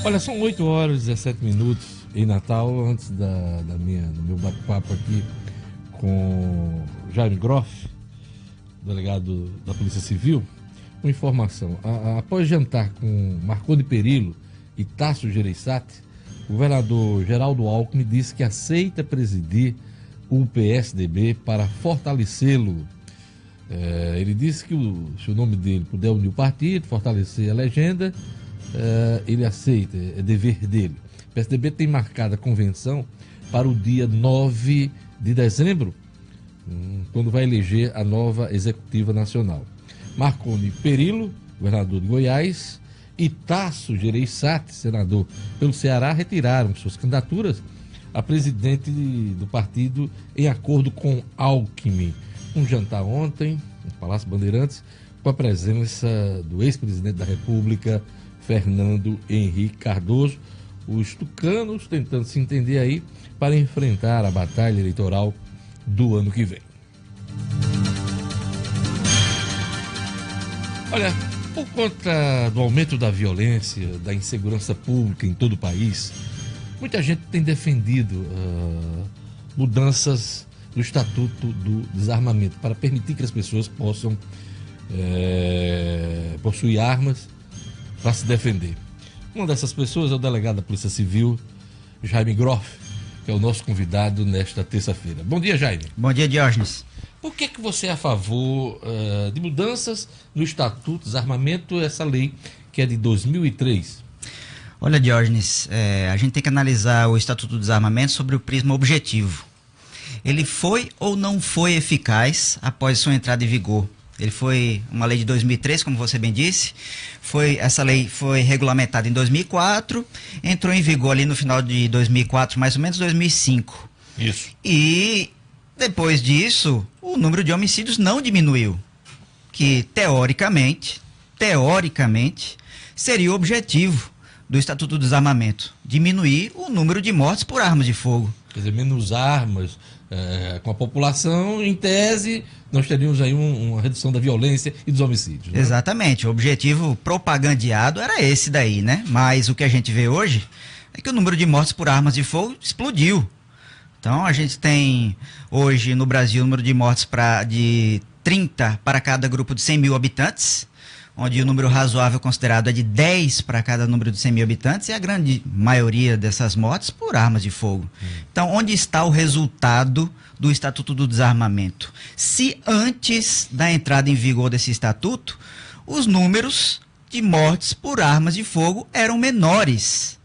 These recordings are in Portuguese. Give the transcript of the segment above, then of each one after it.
Olha, são 8 horas e 17 minutos em Natal, antes do meu bate-papo aqui com Jaime Groff, delegado da Polícia Civil. Uma informação: após jantar com Marconi Perillo e Tasso Gereissati, o governador Geraldo Alckmin disse que aceita presidir o PSDB para fortalecê-lo. Ele disse que se o nome dele puder unir o partido, fortalecer a legenda, ele aceita, é dever dele. O PSDB tem marcado a convenção para o dia 9 de dezembro, quando vai eleger a nova executiva nacional. Marconi Perillo, governador de Goiás, e Tasso Gereissati, senador pelo Ceará, retiraram suas candidaturas a presidente do partido em acordo com Alckmin. Um jantar ontem, no Palácio Bandeirantes, com a presença do ex-presidente da República, Fernando Henrique Cardoso, os tucanos tentando se entender aí para enfrentar a batalha eleitoral do ano que vem. Olha, por conta do aumento da violência, da insegurança pública em todo o país, muita gente tem defendido mudanças no Estatuto do Desarmamento para permitir que as pessoas possam possuir armas para se defender. Uma dessas pessoas é o delegado da Polícia Civil, Jaime Groff, que é o nosso convidado nesta terça-feira. Bom dia, Jaime. Bom dia, Diógenes. Por que você é a favor de mudanças no Estatuto do Desarmamento, essa lei que é de 2003? Olha, Diógenes, a gente tem que analisar o Estatuto do Desarmamento sobre o prisma objetivo. Ele foi ou não foi eficaz após sua entrada em vigor? Ele foi uma lei de 2003, como você bem disse. Essa lei foi regulamentada em 2004, entrou em vigor ali no final de 2004, mais ou menos 2005. Isso. E depois disso, o número de homicídios não diminuiu, que teoricamente, seria o objetivo do Estatuto do Desarmamento, diminuir o número de mortes por armas de fogo. Quer dizer, menos armas com a população, em tese, nós teríamos aí uma redução da violência e dos homicídios. Né? Exatamente, o objetivo propagandeado era esse daí, né? Mas o que a gente vê hoje é que o número de mortes por armas de fogo explodiu. Então a gente tem hoje no Brasil o número de mortes de 30 para cada grupo de 100 mil habitantes, onde o número razoável considerado é de 10 para cada número de 100 mil habitantes, e a grande maioria dessas mortes por armas de fogo. Então, onde está o resultado do Estatuto do Desarmamento? Se antes da entrada em vigor desse estatuto, os números de mortes por armas de fogo eram menores.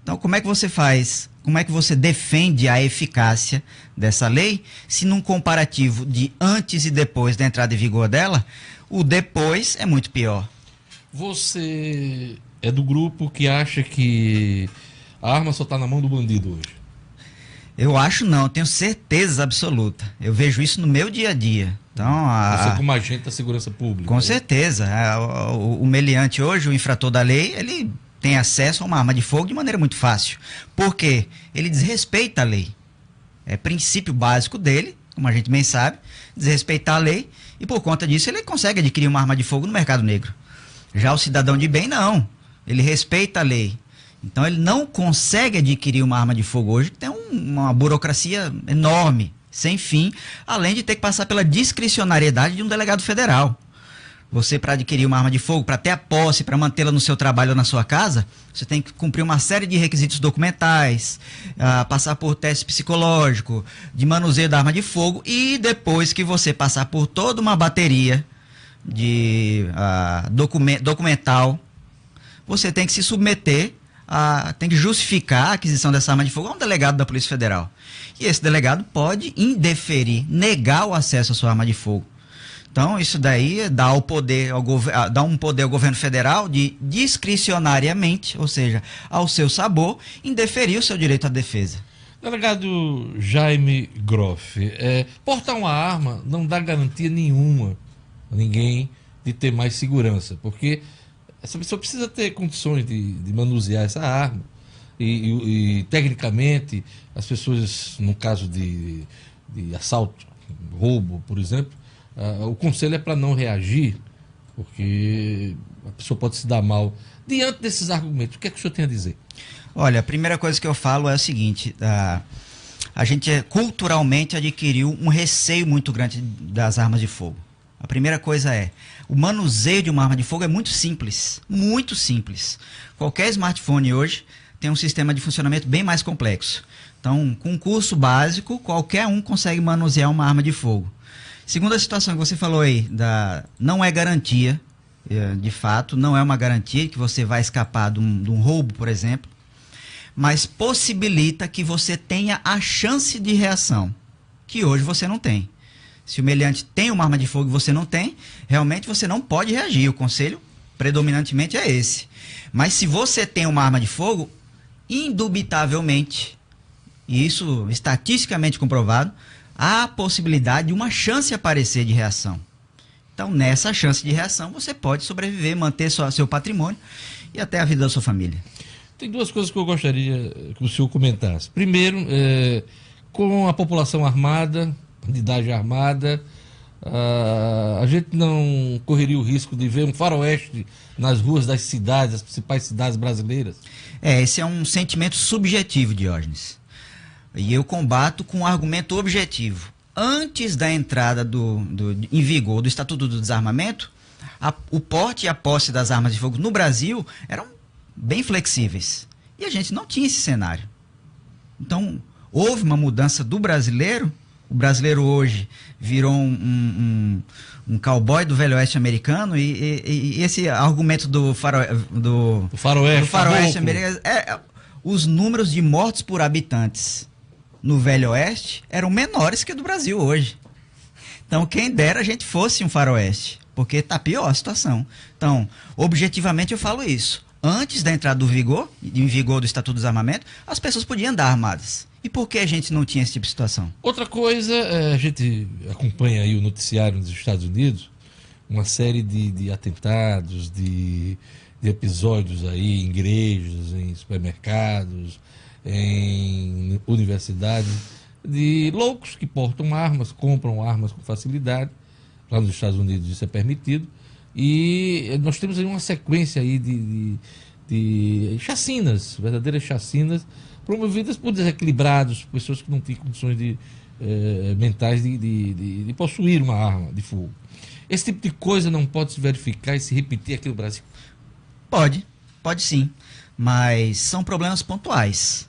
Então, como é que você faz? Como é que você defende a eficácia dessa lei, se num comparativo de antes e depois da entrada em vigor dela, o depois é muito pior? Você é do grupo que acha que a arma só está na mão do bandido hoje? Eu acho não, tenho certeza absoluta. Eu vejo isso no meu dia a dia. Então, você como agente da segurança pública? Com certeza. O meliante hoje, o infrator da lei, ele tem acesso a uma arma de fogo de maneira muito fácil. Por quê? Ele desrespeita a lei. É princípio básico dele, como a gente bem sabe, desrespeitar a lei, e por conta disso ele consegue adquirir uma arma de fogo no mercado negro. Já o cidadão de bem, não. Ele respeita a lei. Então ele não consegue adquirir uma arma de fogo hoje, que tem uma burocracia enorme, sem fim, além de ter que passar pela discricionariedade de um delegado federal. Você, para adquirir uma arma de fogo, para ter a posse, para mantê-la no seu trabalho ou na sua casa, você tem que cumprir uma série de requisitos documentais, passar por teste psicológico, de manuseio da arma de fogo, e depois que você passar por toda uma bateria de documental, você tem que se submeter, tem que justificar a aquisição dessa arma de fogo a um delegado da Polícia Federal. E esse delegado pode indeferir, negar o acesso à sua arma de fogo. Então, isso daí dá um poder ao governo federal de discricionariamente, ou seja, ao seu sabor, indeferir o seu direito à defesa. Delegado Jaime Groff, portar uma arma não dá garantia nenhuma a ninguém de ter mais segurança, porque essa pessoa precisa ter condições de manusear essa arma e tecnicamente, as pessoas, no caso de assalto, roubo, por exemplo, o conselho é para não reagir porque a pessoa pode se dar mal. Diante desses argumentos, o que é que o senhor tem a dizer? Olha, a primeira coisa que eu falo é o seguinte: a gente culturalmente adquiriu um receio muito grande das armas de fogo. A primeira coisa é, o manuseio de uma arma de fogo é muito simples, muito simples. Qualquer smartphone hoje tem um sistema de funcionamento bem mais complexo. Então, com um curso básico, qualquer um consegue manusear uma arma de fogo. Segunda situação que você falou aí, não é garantia, de fato, não é uma garantia que você vai escapar de um roubo, por exemplo, mas possibilita que você tenha a chance de reação, que hoje você não tem. Se o meliante tem uma arma de fogo e você não tem, realmente você não pode reagir. O conselho predominantemente é esse. Mas se você tem uma arma de fogo, indubitavelmente, e isso estatisticamente comprovado, há a possibilidade de uma chance aparecer de reação. Então, nessa chance de reação, você pode sobreviver, manter seu patrimônio e até a vida da sua família. Tem duas coisas que eu gostaria que o senhor comentasse. Primeiro, com a população armada, de idade armada, a gente não correria o risco de ver um faroeste nas ruas das cidades, das principais cidades brasileiras? Esse é um sentimento subjetivo, Diógenes. E eu combato com um argumento objetivo. Antes da entrada em vigor do Estatuto do Desarmamento, o porte e a posse das armas de fogo no Brasil eram bem flexíveis. E a gente não tinha esse cenário. Então, houve uma mudança do brasileiro. O brasileiro hoje virou um cowboy do Velho Oeste americano, e esse argumento do faroeste americano, os números de mortos por habitantes no Velho Oeste eram menores que o do Brasil hoje. Então, quem dera a gente fosse um faroeste, porque está pior a situação. Então, objetivamente eu falo isso. Antes da entrada em vigor do Estatuto do Desarmamento, as pessoas podiam andar armadas. E por que a gente não tinha esse tipo de situação? Outra coisa, a gente acompanha aí o noticiário nos Estados Unidos, uma série de atentados, de episódios aí em igrejas, em supermercados, em universidades, de loucos que portam armas, compram armas com facilidade. Lá nos Estados Unidos isso é permitido. E nós temos aí uma sequência aí de chacinas, verdadeiras chacinas, promovidas por desequilibrados, pessoas que não têm condições mentais de possuir uma arma de fogo. Esse tipo de coisa não pode se verificar e se repetir aqui no Brasil? Pode sim, mas são problemas pontuais.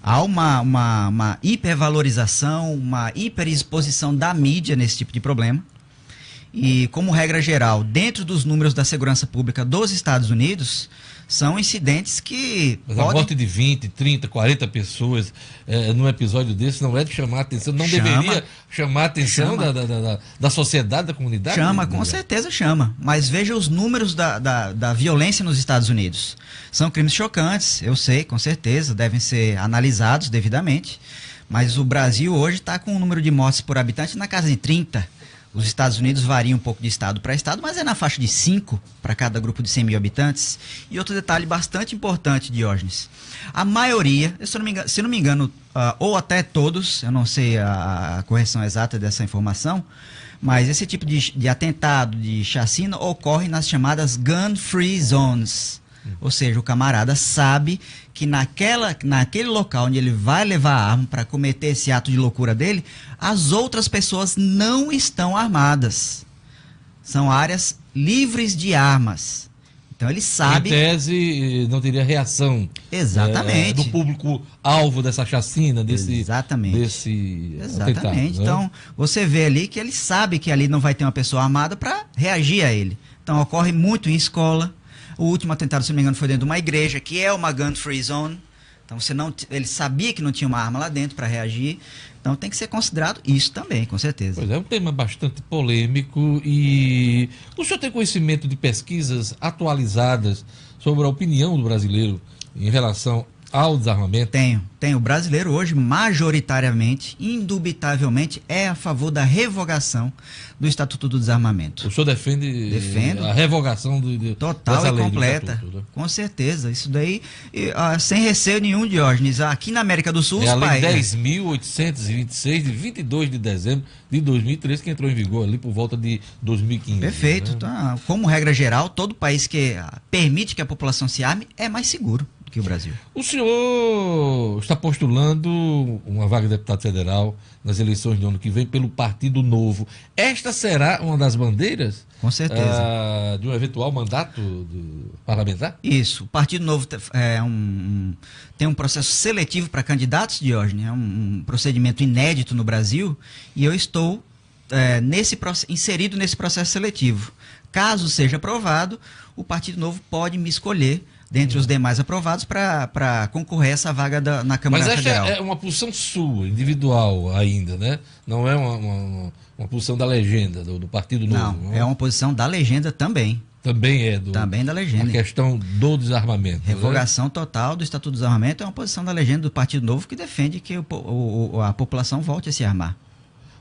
Há uma hipervalorização, uma hiperexposição da mídia nesse tipo de problema. E, como regra geral, dentro dos números da segurança pública dos Estados Unidos, são incidentes que... Mas a morte de 20, 30, 40 pessoas num episódio desse não é de chamar a atenção, deveria chamar a atenção da sociedade, da comunidade? Chama, com certeza chama. Mas veja os números da violência nos Estados Unidos. São crimes chocantes, eu sei, com certeza, devem ser analisados devidamente. Mas o Brasil hoje está com um número de mortes por habitante na casa de 30. Os Estados Unidos variam um pouco de estado para estado, mas é na faixa de 5 para cada grupo de 100 mil habitantes. E outro detalhe bastante importante, Diógenes. A maioria, se não me engano, ou até todos, eu não sei a correção exata dessa informação, mas esse tipo de atentado, de chacina, ocorre nas chamadas gun-free zones. Ou seja, o camarada sabe que naquele local onde ele vai levar a arma para cometer esse ato de loucura dele, as outras pessoas não estão armadas. São áreas livres de armas. Então ele sabe... Em tese, não teria reação. Exatamente. Do público-alvo dessa chacina, desse atentado, né? Então, você vê ali que ele sabe que ali não vai ter uma pessoa armada para reagir a ele. Então, ocorre muito em escola. O último atentado, se não me engano, foi dentro de uma igreja, que é uma gun-free zone. Então, ele sabia que não tinha uma arma lá dentro para reagir. Então, tem que ser considerado isso também, com certeza. Pois é, um tema bastante polêmico. E o senhor tem conhecimento de pesquisas atualizadas sobre a opinião do brasileiro em relação ao desarmamento? Tenho. O brasileiro hoje, majoritariamente, indubitavelmente, é a favor da revogação do Estatuto do Desarmamento. O senhor defende Defendo. a revogação Total dessa e lei completa. do Estatuto, né? Com certeza. Isso daí, sem receio nenhum, Diógenes. Aqui na América do Sul, É a os lei países... 10.826, de 22 de dezembro de 2013, que entrou em vigor ali por volta de 2015. Perfeito. Né? Então, como regra geral, todo país que permite que a população se arme é mais seguro do que o Brasil. O senhor está postulando uma vaga de deputado federal nas eleições do ano que vem pelo Partido Novo. Esta será uma das bandeiras? Com certeza. De um eventual mandato parlamentar? Isso. O Partido Novo tem um processo seletivo para candidatos, Diógenes. É um procedimento inédito no Brasil e eu estou inserido nesse processo seletivo. Caso seja aprovado, o Partido Novo pode me escolher dentre os demais aprovados para concorrer a essa vaga na Câmara Federal. Mas essa é uma posição sua, individual ainda, né? Não é uma posição da legenda, do Partido Novo. Não, é uma posição da legenda também. Também é Também da legenda. A questão do desarmamento. Revogação, né? Total do Estatuto do Desarmamento é uma posição da legenda do Partido Novo que defende que a população volte a se armar.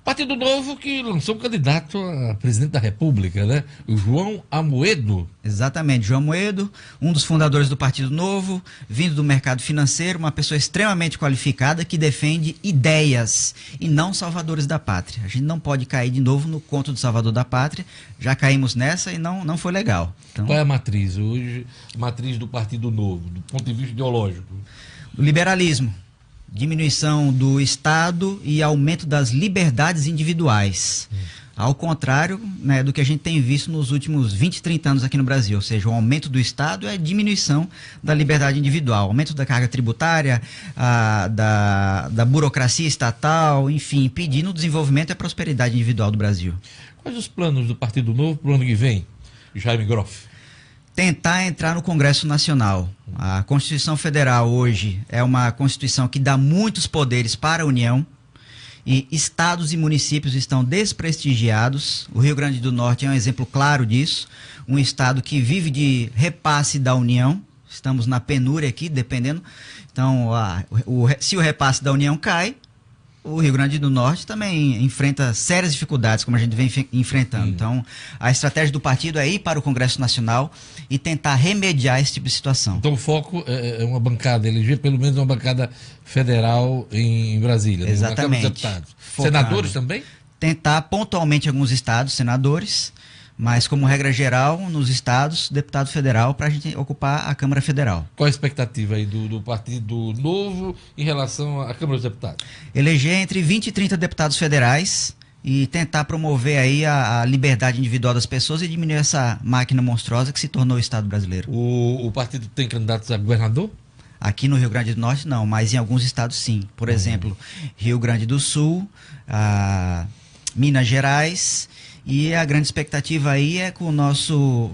Partido Novo que lançou um candidato a presidente da República, né? O João Amoedo. Exatamente, João Amoedo, um dos fundadores do Partido Novo, vindo do mercado financeiro, uma pessoa extremamente qualificada que defende ideias e não salvadores da pátria. A gente não pode cair de novo no conto do salvador da pátria, já caímos nessa e não foi legal. Então, qual é a matriz hoje, a matriz do Partido Novo, do ponto de vista ideológico? O liberalismo. Diminuição do Estado e aumento das liberdades individuais. Ao contrário, né, do que a gente tem visto nos últimos 20, 30 anos aqui no Brasil. Ou seja, o aumento do Estado é a diminuição da liberdade individual. Aumento da carga tributária, da burocracia estatal, enfim, impedindo o desenvolvimento e a prosperidade individual do Brasil. Quais os planos do Partido Novo para o ano que vem, Jaime Groff? Tentar entrar no Congresso Nacional. A Constituição Federal hoje é uma Constituição que dá muitos poderes para a União e estados e municípios estão desprestigiados. O Rio Grande do Norte é um exemplo claro disso, um estado que vive de repasse da União. Estamos na penúria aqui, dependendo. Então, se o repasse da União cai, o Rio Grande do Norte também enfrenta sérias dificuldades, como a gente vem enfrentando. Então, a estratégia do partido é ir para o Congresso Nacional e tentar remediar esse tipo de situação. Então, o foco é uma bancada, eleger pelo menos uma bancada federal em Brasília. Exatamente. Né? Deputados. Senadores também? Tentar pontualmente alguns estados, senadores, mas como regra geral, nos estados, deputado federal, para a gente ocupar a Câmara Federal. Qual a expectativa aí do Partido Novo em relação à Câmara dos Deputados? Eleger entre 20 e 30 deputados federais e tentar promover aí a liberdade individual das pessoas e diminuir essa máquina monstruosa que se tornou o Estado brasileiro. O partido tem candidatos a governador? Aqui no Rio Grande do Norte não, mas em alguns estados sim. Por exemplo, Rio Grande do Sul, Minas Gerais, e a grande expectativa aí é com o nosso